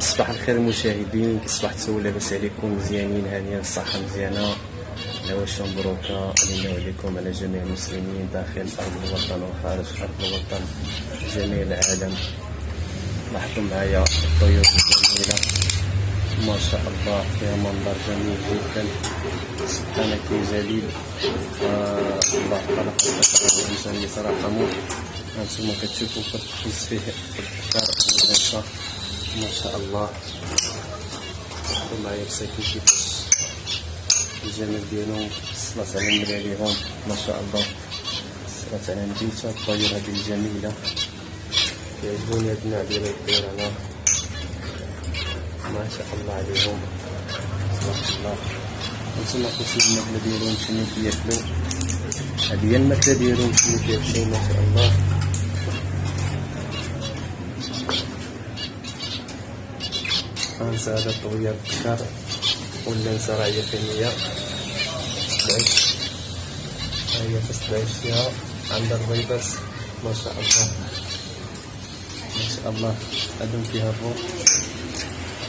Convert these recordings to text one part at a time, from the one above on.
صباح الخير المشاهدين، كيصبح تسول لاباس عليكم؟ مزيانين، هانيين، الصحة مزيانة، العواش مبروكة علينا وعليكم، على جميع المسلمين داخل أرض الوطن وخارج أرض الوطن، جميع العالم. لاحظوا معايا الطيور الجميلة ما شاء الله، فيها منظر جميل جدا، سبحانك يا جليل. الله خلق البشر والإنسان يتراحموا. هانتوما كتشوفوا كتفوز فيه الدار والغيشة ما شاء الله. لاحظوا معايا مساكين كيفاش الجمال ديالهم، الصلاة على النبي عليهم ما شاء الله، الصلاة على النبي. الطيور هذه الجميلة كيعجبوني هاد النوع ديال الطيور هنا ما شاء الله عليهم تبارك الله. هانتوما كتشوفوا الماكلة ديالهم شنو كياكلو، هادي هي الماكلة ديالهم شنو كياكلو ما شاء الله. خمسة هذا طوية بكار ولا نسى راهي فينية تسبعش، هي تسبعش فيها عندها البيضات ما شاء الله ما شاء الله. هادو كيهربو،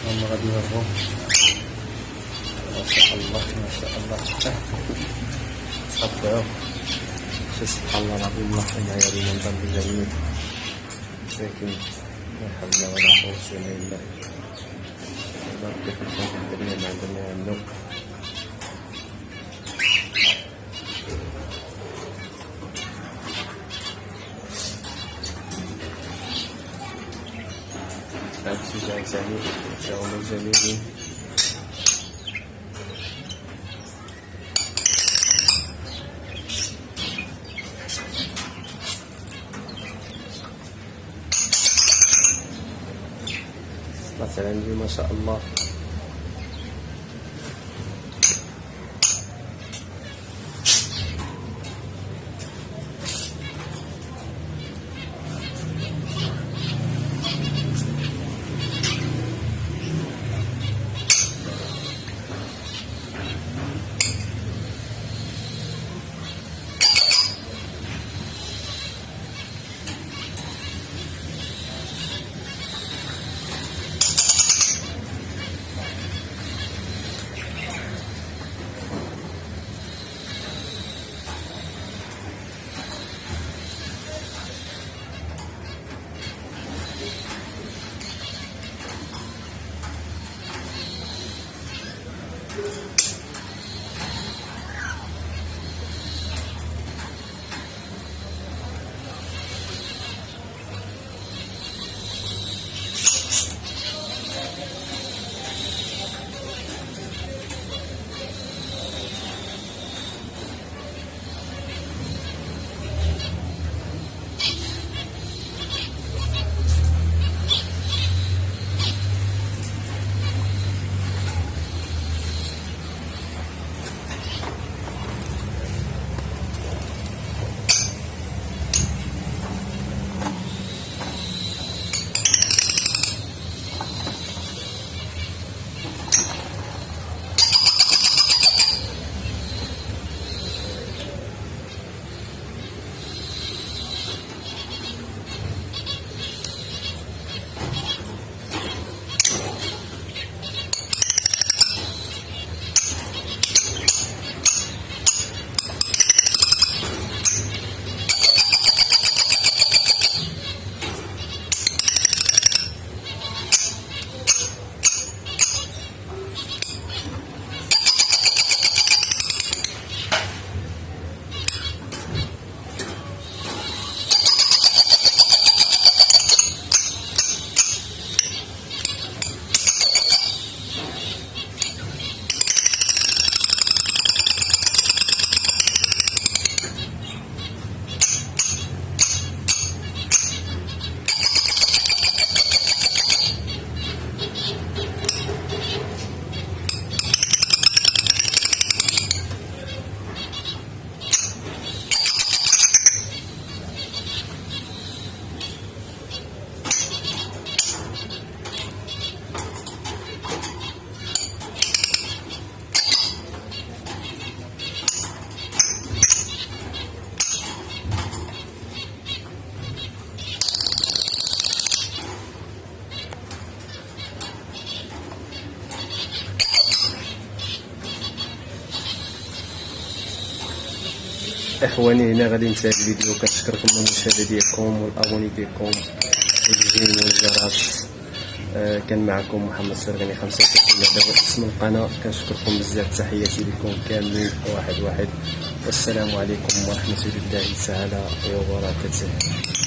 هما غادي يهربو ما شاء الله ما شاء الله. تقطعو سبحان الله العظيم. الله يعين هذا المنظر الجميل، لكن لا حول ولا قوة إلا بالله. كيف نكون الدنيا ما عندنا النوم. هاد الشجاع جميل، شجاعهم جميلين. مثلا ما شاء الله. اخواني هنا غادي ننتهي الفيديو. كنشكركم المشاهده ديالكم والابوني ديالكم والجيم والجرس. كان معكم محمد سرغني 35 هذا هو اسم القناه. كنشكركم بزاف، تحياتي لكم كاملين واحد واحد، والسلام عليكم ورحمه الله تعالى وبركاته.